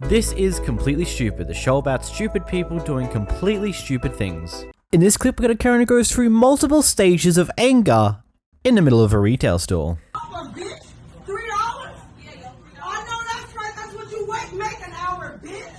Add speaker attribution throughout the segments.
Speaker 1: This is Completely Stupid, the show about stupid people doing completely stupid things. In this clip, we're going to Karen goes through multiple stages of anger in the middle of a retail store.
Speaker 2: Bitch, $3? I know that's right. That's what you make an hour, bitch.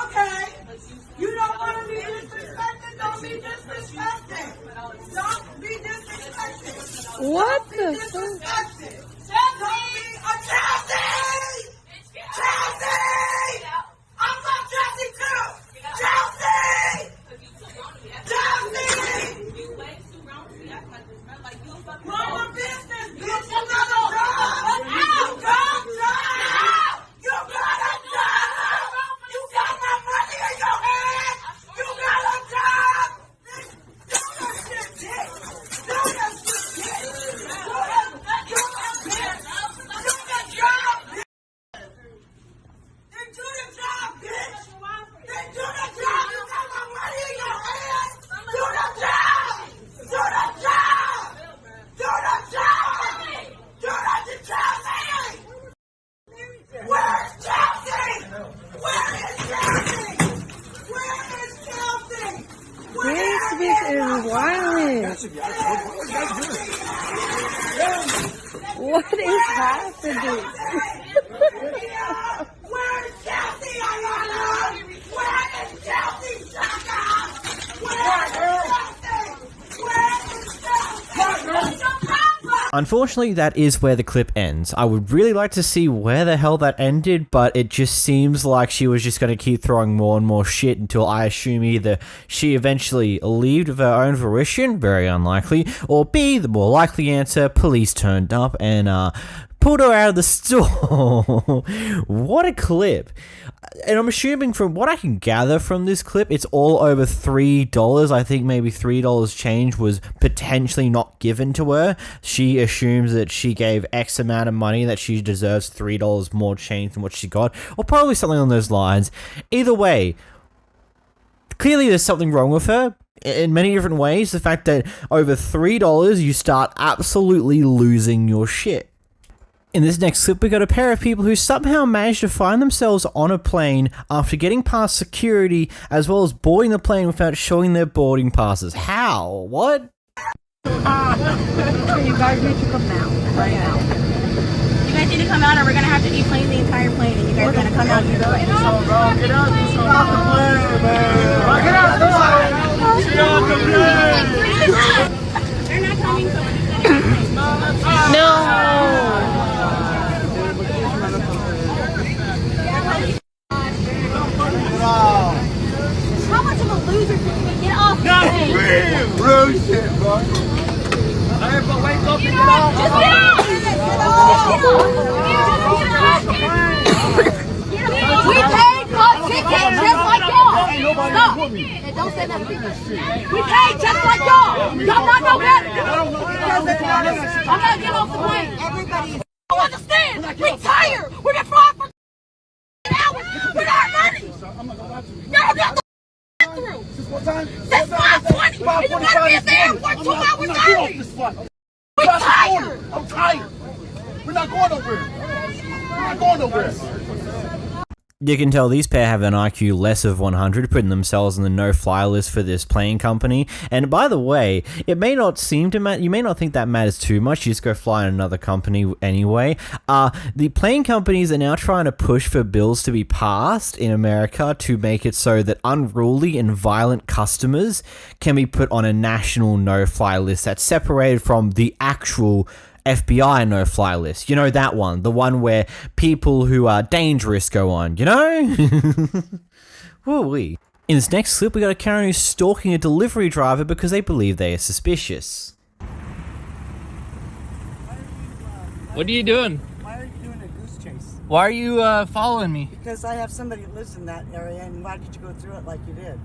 Speaker 2: Okay. You don't want to be disrespected. Don't be disrespected. Don't be disrespected.
Speaker 3: What
Speaker 2: the
Speaker 3: fuck?
Speaker 2: Disrespected. Don't be a Chelsea. Chelsea. I'm from Chelsea too. Chelsea. Chelsea. You way too wrong to be acting like this, man. Like you fucking. Run your business, bitch. You got a job. You got a job. You got a job. You got my money in your hand. You got a job. Do that shit, bitch. Do that shit, bitch. Do that job, bitch. Then do the job, bitch. Then do the job. You got my money in your hand. Do the job. Do the job. Do the job. Do the Chelsea. Where's Chelsea? Where is Chelsea? Where is Chelsea?
Speaker 3: This bitch is wild. What is happening?
Speaker 2: Where is Chelsea, Ayana? Where is Chelsea, Shaka? Where is Chelsea? Where is Chelsea? What's your problem?
Speaker 1: Unfortunately, that is where the clip ends. I would really like to see where the hell that ended, but it just seems like she was just going to keep throwing more and more shit until I assume either she eventually left of her own volition, very unlikely, or B, the more likely answer, police turned up and pulled her out of the store. What a clip. And I'm assuming from what I can gather from this clip, it's all over $3. I think maybe $3 change was potentially not given to her. She assumes that she gave X amount of money, that she deserves $3 more change than what she got, or probably something on those lines. Either way, clearly there's something wrong with her. In many different ways, the fact that over $3 you start absolutely losing your shit. In this next clip, we got a pair of people who somehow managed to find themselves on a plane after getting past security, as well as boarding the plane without showing their boarding passes. How? What?
Speaker 3: You guys need to come now. Right now.
Speaker 4: You guys need to come out or we're going to have to deplane the entire plane and you guys are going to come out either way.
Speaker 2: Get out. Get off the plane, man. Get out. Get off the plane.
Speaker 4: They're not coming, so we're just going to
Speaker 3: No.
Speaker 4: How much of a loser can you get off the plane?
Speaker 2: Bro, shit, bro. Hey, but wake up and get off.
Speaker 4: Just get out! We paid for a ticket just like y'all. Stop. Don't say nothing. We paid just like y'all. Y'all not no better. I'm not getting off the plane. Everybody don't understand. We tired. We've been flying for hours with our money. Y'all got the through. Since 5:20. And you gotta be at the airport 2 hours early. We tired.
Speaker 2: I'm tired. We're not going nowhere. We're not going nowhere.
Speaker 1: You can tell these pair have an IQ less of 100, putting themselves on the no-fly list for this plane company. And by the way, it may not seem to matter. You may not think that matters too much. You just go fly in another company anyway. The plane companies are now trying to push for bills to be passed in America to make it so that unruly and violent customers can be put on a national no-fly list that's separated from the actual FBI no-fly list. You know that one. The one where people who are dangerous go on, you know? Woo-wee. In this next clip, we got a Karen who's stalking a delivery driver because they believe they are suspicious.
Speaker 5: What are you doing?
Speaker 6: Why are you doing a goose chase?
Speaker 5: Why are you following me?
Speaker 6: Because I have somebody that lives in that area, and why did you go through it like you did?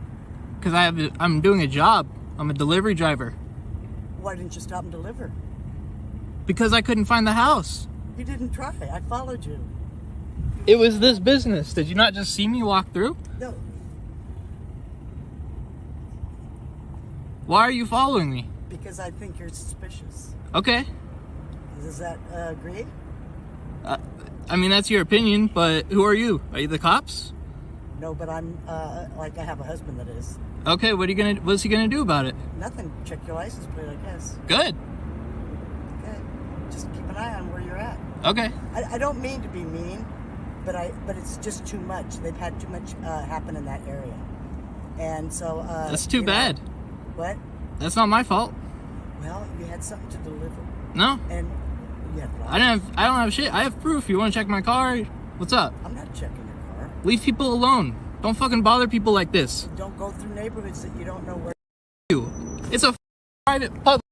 Speaker 5: Because I'm doing a job. I'm a delivery driver.
Speaker 6: Why didn't you stop and deliver?
Speaker 5: Because I couldn't find the house.
Speaker 6: You didn't try. I followed you.
Speaker 5: It was this business. Did you not just see me walk through?
Speaker 6: No.
Speaker 5: Why are you following me?
Speaker 6: Because I think you're suspicious.
Speaker 5: Okay.
Speaker 6: Does that agree?
Speaker 5: I mean, that's your opinion, but who are you? Are you the cops?
Speaker 6: No, but I'm, like, I have a husband that is.
Speaker 5: Okay, what's he gonna do about it?
Speaker 6: Nothing. Check your license plate, I guess.
Speaker 5: Good.
Speaker 6: Okay. Just keep an eye on where you're at.
Speaker 5: Okay.
Speaker 6: I don't mean to be mean, but it's just too much. They've had too much happen in that area. And so...
Speaker 5: That's too bad.
Speaker 6: What?
Speaker 5: That's not my fault.
Speaker 6: Well, you had something to deliver.
Speaker 5: No.
Speaker 6: And you had
Speaker 5: I don't have shit. I have proof. You want to check my car? What's up?
Speaker 6: I'm not checking your car.
Speaker 5: Leave people alone. Don't fucking bother people like this.
Speaker 6: Don't go through neighborhoods that you don't know where.
Speaker 5: It's a private public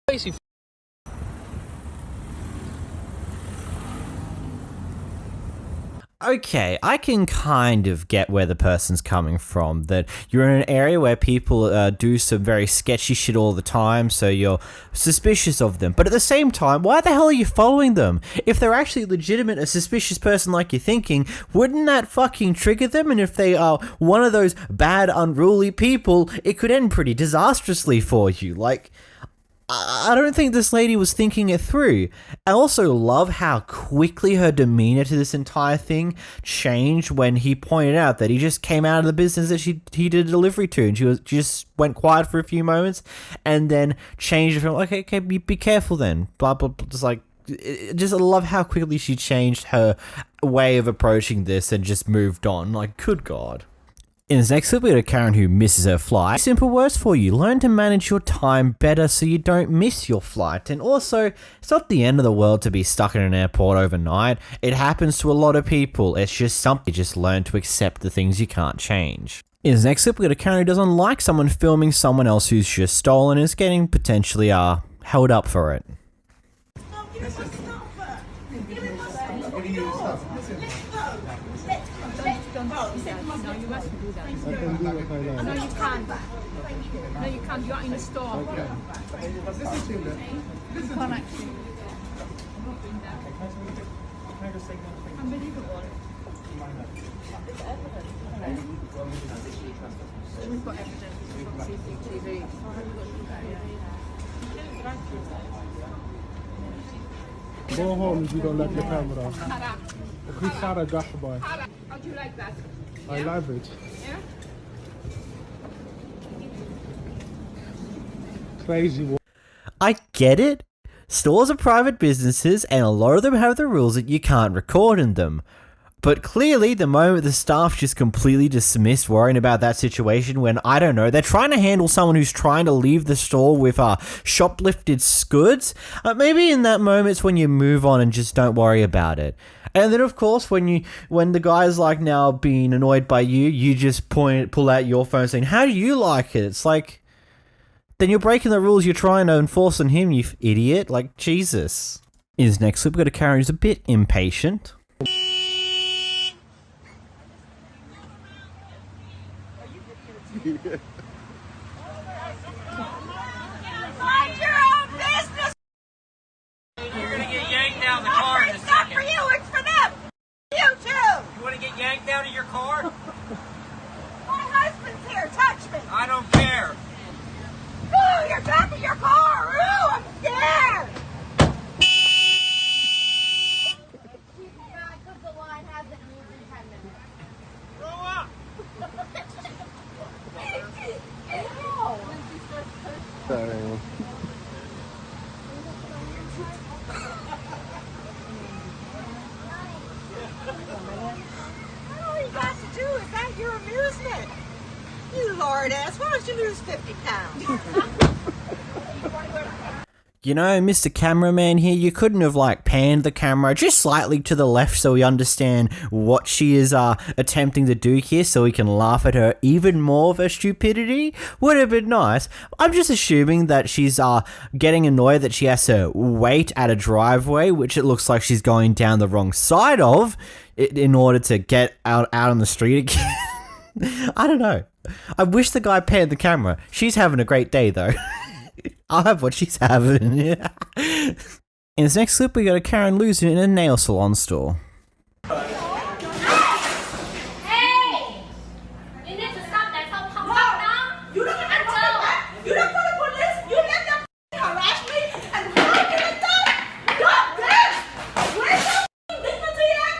Speaker 5: place. You
Speaker 1: Okay, I can kind of get where the person's coming from, that you're in an area where people do some very sketchy shit all the time, so you're suspicious of them. But at the same time, why the hell are you following them? If they're actually legitimate, a suspicious person like you're thinking, wouldn't that fucking trigger them? And if they are one of those bad, unruly people, it could end pretty disastrously for you. Like... I don't think this lady was thinking it through. I also love how quickly her demeanor to this entire thing changed when he pointed out that he just came out of the business that he did a delivery to, and she just went quiet for a few moments and then changed it from, okay, be careful then, blah, blah, blah. Just I love how quickly she changed her way of approaching this and just moved on. Like, good God. In this next clip, we got a Karen who misses her flight. Simple words for you. Learn to manage your time better so you don't miss your flight. And also, it's not the end of the world to be stuck in an airport overnight. It happens to a lot of people. It's just something. You just learn to accept the things you can't change. In this next clip, we got a Karen who doesn't like someone filming someone else who's just stolen and is getting potentially held up for it.
Speaker 3: No, you can't. No, you can't. You're in the store. You can't actually. Unbelievable. We've got evidence. We've got CCTV.
Speaker 7: Go home if you don't like the camera.
Speaker 3: How do you like that?
Speaker 7: I love it.
Speaker 3: Yeah?
Speaker 7: Crazy.
Speaker 1: I get it. Stores are private businesses, and a lot of them have the rules that you can't record in them. But clearly, the moment the staff just completely dismissed worrying about that situation when, I don't know, they're trying to handle someone who's trying to leave the store with shoplifted goods, maybe in that moment it's when you move on and just don't worry about it. And then, of course, when the guy's like now being annoyed by you, you just pull out your phone saying, "How do you like it?" It's like, then you're breaking the rules you're trying to enforce on him, you idiot. Like, Jesus. In his next clip, we've got a Karen who's a bit impatient.
Speaker 2: Mind your own business.
Speaker 8: You're gonna get yanked out of the car in a
Speaker 2: It's not
Speaker 8: second.
Speaker 2: for you, it's for them. You too.
Speaker 8: You wanna get yanked out of your car?
Speaker 2: My husband's here. Touch me.
Speaker 8: I don't care.
Speaker 2: Ooh, you're back in your car. Ooh, I'm scared.
Speaker 8: Grow up.
Speaker 2: All you got to do is that your amusement. You lord ass, why don't you lose 50 pounds?
Speaker 1: You know, Mr. Cameraman here, you couldn't have, like, panned the camera just slightly to the left so we understand what she is attempting to do here so we can laugh at her even more of her stupidity? Would have been nice. I'm just assuming that she's getting annoyed that she has to wait at a driveway, which it looks like she's going down the wrong side of, in order to get out on the street again. I don't know. I wish the guy panned the camera. She's having a great day, though. I'll have what she's having. In this next clip, we got a Karen losing in a nail salon store.
Speaker 4: Hey! You need to stop that. Come now.
Speaker 2: You don't have to call me back. You don't call the police. You let them harass me and how you get done. God damn. Where's your dignity at?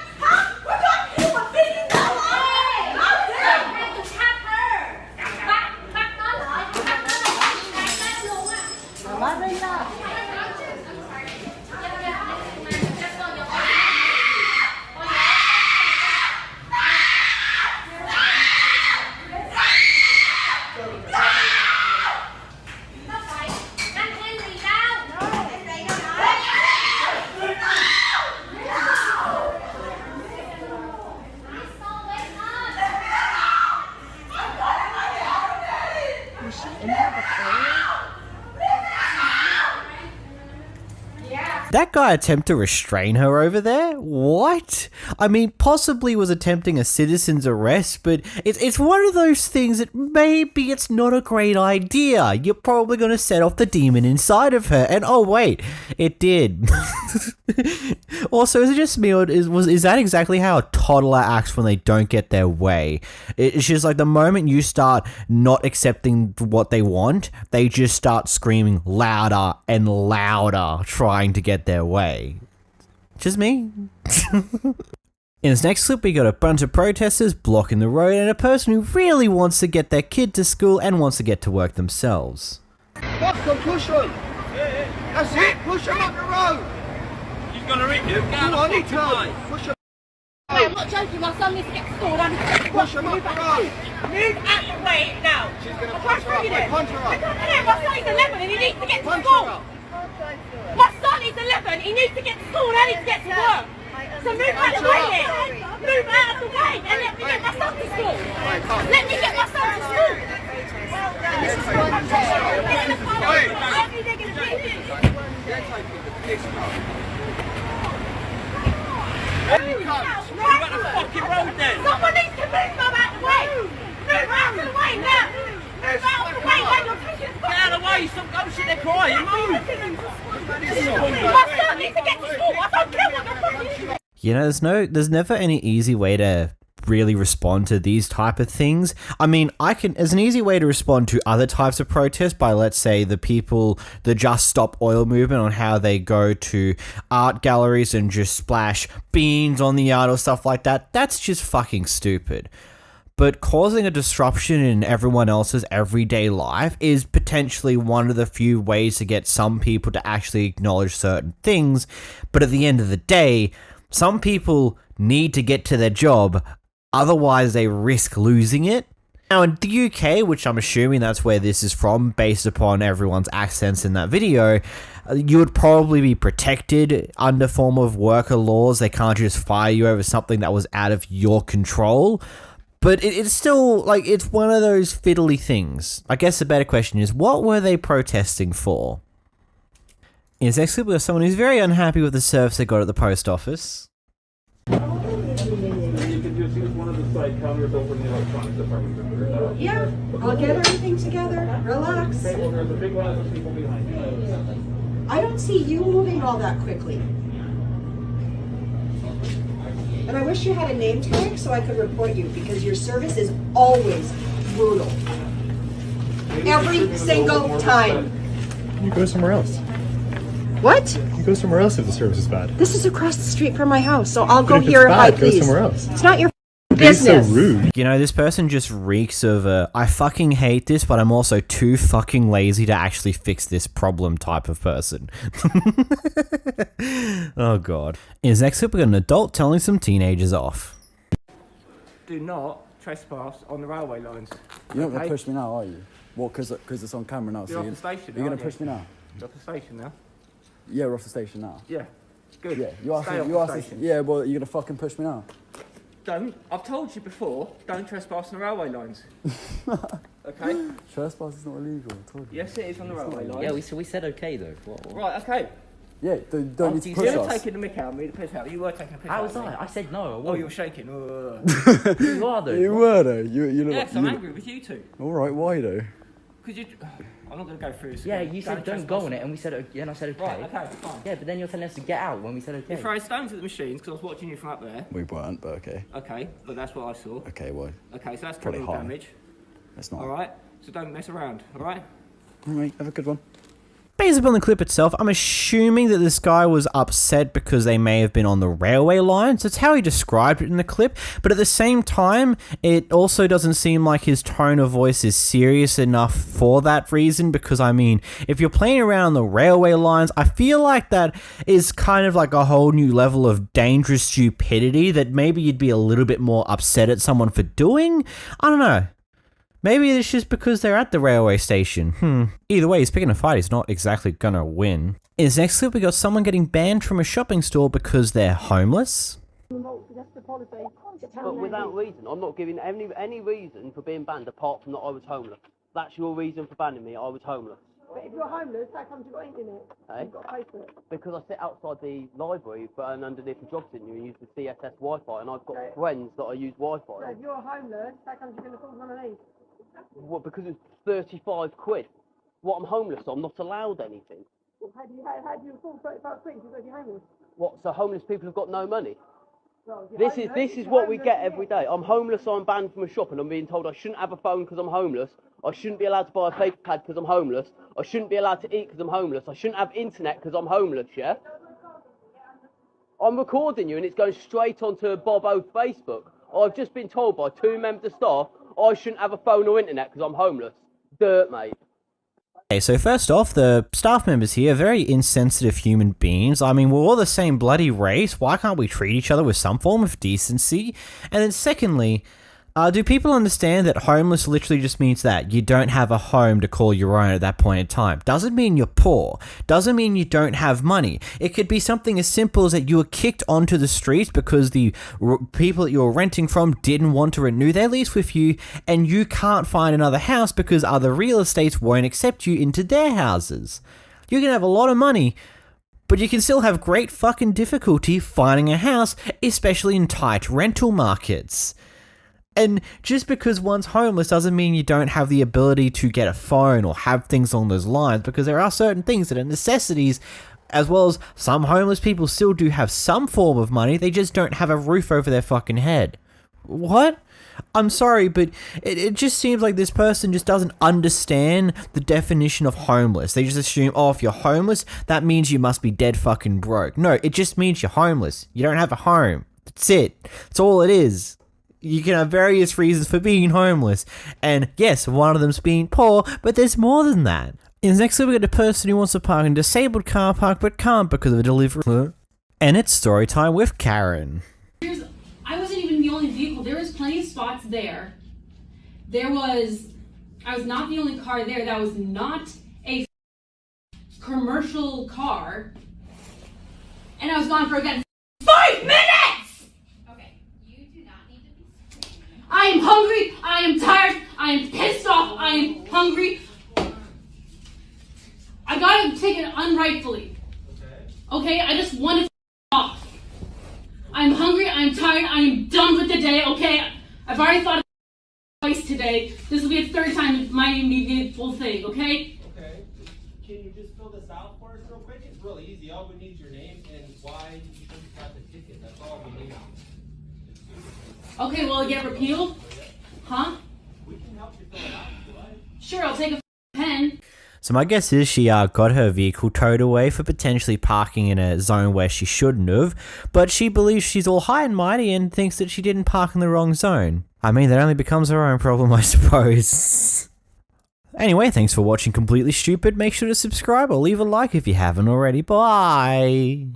Speaker 1: That guy attempt to restrain her over there? What? I mean, possibly was attempting a citizen's arrest, but it's one of those things that maybe it's not a great idea. You're probably going to set off the demon inside of her, and oh wait, it did. Also, is it just me, or is that exactly how a toddler acts when they don't get their way? It's just like the moment you start not accepting what they want, they just start screaming louder and louder, trying to get their way. Just me? In this next clip, we got a bunch of protesters blocking the road and a person who really wants to get their kid to school and wants to get to work themselves.
Speaker 9: What's the push them? That's it, push them up the road.
Speaker 8: She's gonna rip you. Get out
Speaker 9: I
Speaker 8: of the
Speaker 9: need
Speaker 8: fucking
Speaker 9: to
Speaker 8: way.
Speaker 9: push them.
Speaker 4: I'm not joking, my son needs to get to school.
Speaker 9: Push them up the road.
Speaker 2: Move out the way now.
Speaker 9: She's going to punch her up. Wait, punch her up.
Speaker 2: My son is 11 and he needs to get to
Speaker 9: Punch
Speaker 2: school.
Speaker 9: her up.
Speaker 2: My son is 11, he needs to get to school and I need to get to work. So move out the way then. Move out of the way and let me get my son to school. Let me get my son to school. This is
Speaker 8: Move out the fucking road then.
Speaker 2: Someone needs to move them out the way. Move out of the way now. Move out of the way.
Speaker 8: Get out of the way. Stop going shit. They're crying. Move.
Speaker 2: My son needs to get to school. I don't care what the fuck you do.
Speaker 1: You know, there's never any easy way to really respond to these type of things. I mean, there's an easy way to respond to other types of protests by, let's say, the Just Stop Oil movement, on how they go to art galleries and just splash beans on the art or stuff like that. That's just fucking stupid. But causing a disruption in everyone else's everyday life is potentially one of the few ways to get some people to actually acknowledge certain things. But at the end of the day, some people need to get to their job, otherwise they risk losing it. Now in the UK, which I'm assuming that's where this is from based upon everyone's accents in that video, you would probably be protected under form of worker laws. They can't just fire you over something that was out of your control. But it's still, like, it's one of those fiddly things. I guess the better question is, what were they protesting for? In this next clip, we have someone who's very unhappy with the service they got at the post office.
Speaker 10: You can just use one of the side counters over in the electronics department.
Speaker 11: Yeah, I'll get everything together. Relax.
Speaker 10: Okay, well, there's a big line of people behind you.
Speaker 11: I don't see you moving all that quickly. And I wish you had a name tag so I could report you, because your service is always brutal. Every single time.
Speaker 12: You go somewhere else.
Speaker 11: What?
Speaker 12: You go somewhere else if the service is bad.
Speaker 11: This is across the street from my house, so I'll
Speaker 12: But
Speaker 11: go
Speaker 12: if it's
Speaker 11: here if I
Speaker 12: bad, go
Speaker 11: please.
Speaker 12: somewhere else.
Speaker 11: It's not your
Speaker 12: It's so
Speaker 11: business.
Speaker 12: rude.
Speaker 1: You know, this person just reeks of I fucking hate this, but I'm also too fucking lazy to actually fix this problem type of person. Oh god. In his next clip, we got an adult telling some teenagers off.
Speaker 13: Do not trespass on the railway lines.
Speaker 14: You're not going to push me now, are you? Well, because it's on camera now.
Speaker 13: You're off the station now,
Speaker 14: You're going
Speaker 13: aren't
Speaker 14: to push
Speaker 13: you?
Speaker 14: me now?
Speaker 13: You're off the station now?
Speaker 14: Yeah, we're off the station now.
Speaker 13: Yeah. Good.
Speaker 14: Yeah, you asked
Speaker 13: Stay
Speaker 14: me.
Speaker 13: off the station.
Speaker 14: Yeah, well, you're going to fucking push me now.
Speaker 13: Don't. I've told you before, don't trespass on the railway lines. Okay?
Speaker 14: Trespass is not illegal, I told you.
Speaker 13: Yes, it is on the railway lines.
Speaker 15: Yeah, we said okay though. What?
Speaker 13: Right, okay.
Speaker 14: Yeah, don't need to push
Speaker 13: You're
Speaker 14: us.
Speaker 13: taking the mick out of me, the piss out. You were taking a piss
Speaker 15: How
Speaker 13: out
Speaker 15: was
Speaker 13: of me.
Speaker 15: I? I said no. I
Speaker 13: Oh,
Speaker 15: wasn't.
Speaker 13: you were shaking.
Speaker 15: You are though.
Speaker 14: You were though. You look
Speaker 13: Yes,
Speaker 14: like,
Speaker 13: I'm angry with you two.
Speaker 14: All right, why though?
Speaker 13: Because you... I'm not going to go through this
Speaker 15: Yeah,
Speaker 13: again.
Speaker 15: you said don't go on it, and we said okay, and I said okay.
Speaker 13: Right, okay, fine.
Speaker 15: Yeah, but then you're telling us to get out when we said okay.
Speaker 13: You're throwing stones at the machines because I was watching you from up there.
Speaker 14: We weren't, but okay.
Speaker 13: Okay, but that's what I saw.
Speaker 14: Okay, why?
Speaker 13: Okay, so that's
Speaker 14: Probably
Speaker 13: criminal
Speaker 14: high.
Speaker 13: damage.
Speaker 14: That's not.
Speaker 13: Alright? So don't mess around, alright?
Speaker 14: All right, have a good one.
Speaker 1: Based upon the clip itself, I'm assuming that this guy was upset because they may have been on the railway lines. That's how he described it in the clip. But at the same time, it also doesn't seem like his tone of voice is serious enough for that reason. Because, I mean, if you're playing around on the railway lines, I feel like that is kind of like a whole new level of dangerous stupidity that maybe you'd be a little bit more upset at someone for doing. I don't know. Maybe it's just because they're at the railway station. Either way, he's picking a fight. He's not exactly gonna win. In this next clip, we got someone getting banned from a shopping store because they're homeless.
Speaker 16: But without reason, I'm not giving any reason for being banned apart from that I was homeless. That's your reason for banning me, I was homeless.
Speaker 11: But if you're homeless, how come you got internet?
Speaker 16: Hey?
Speaker 11: You've got to pay for it.
Speaker 16: Because I sit outside the library, but underneath the job centre and use the CSS Wi-Fi, and I've got friends that I use Wi-Fi.
Speaker 11: So if you're homeless, how come you can afford one of these?
Speaker 16: Well, because it's 35 quid. What, I'm homeless, so I'm not allowed anything.
Speaker 11: Well, how do you afford 35 quid because you're homeless?
Speaker 16: What, so homeless people have got no money?
Speaker 11: Well,
Speaker 16: This is what we get every day. I'm homeless, so I'm banned from a shop, and I'm being told I shouldn't have a phone because I'm homeless. I shouldn't be allowed to buy a paper pad because I'm homeless. I shouldn't be allowed to eat because I'm homeless. I shouldn't have internet because I'm homeless, yeah? I'm recording you, and it's going straight onto Bob O's Facebook. I've just been told by 2 members of staff I shouldn't have a phone or internet because I'm homeless. Dirt, mate.
Speaker 1: Okay, so first off, the staff members here are very insensitive human beings. I mean, we're all the same bloody race. Why can't we treat each other with some form of decency? And then secondly, do people understand that homeless literally just means that you don't have a home to call your own at that point in time? Doesn't mean you're poor. Doesn't mean you don't have money. It could be something as simple as that you were kicked onto the streets because the people that you were renting from didn't want to renew their lease with you, and you can't find another house because other real estates won't accept you into their houses. You can have a lot of money, but you can still have great fucking difficulty finding a house, especially in tight rental markets. And just because one's homeless doesn't mean you don't have the ability to get a phone or have things along those lines, because there are certain things that are necessities, as well as some homeless people still do have some form of money, they just don't have a roof over their fucking head. What? I'm sorry, but it just seems like this person just doesn't understand the definition of homeless. They just assume, oh, if you're homeless, that means you must be dead fucking broke. No, it just means you're homeless. You don't have a home. That's it. That's all it is. You can have various reasons for being homeless, and yes, one of them's being poor, but there's more than that. Next, we got a person who wants to park in a disabled car park but can't because of a delivery. And it's story time with Karen.
Speaker 4: I wasn't even the only vehicle. There was plenty of spots there. I was not the only car there. That was not a commercial car. And I was gone for again 5 minutes! I am hungry, I am tired, I am pissed off, I am hungry. I got a ticket unrightfully. Okay, I just want to off. I'm hungry, I'm tired, I am done with the day, okay? I've already thought of twice today. This will be a 3rd time, it might even be the full thing, okay?
Speaker 17: Okay. Can you just fill this out for us real quick? It's real easy. All we need is your name and why you got the ticket. That's all we need.
Speaker 4: Okay, will it get repealed? Huh?
Speaker 17: We can help you fill it out if you like.
Speaker 4: Sure, I'll take a pen.
Speaker 1: So my guess is she got her vehicle towed away for potentially parking in a zone where she shouldn't have, but she believes she's all high and mighty and thinks that she didn't park in the wrong zone. I mean, that only becomes her own problem, I suppose. Anyway, thanks for watching Completely Stupid. Make sure to subscribe or leave a like if you haven't already. Bye!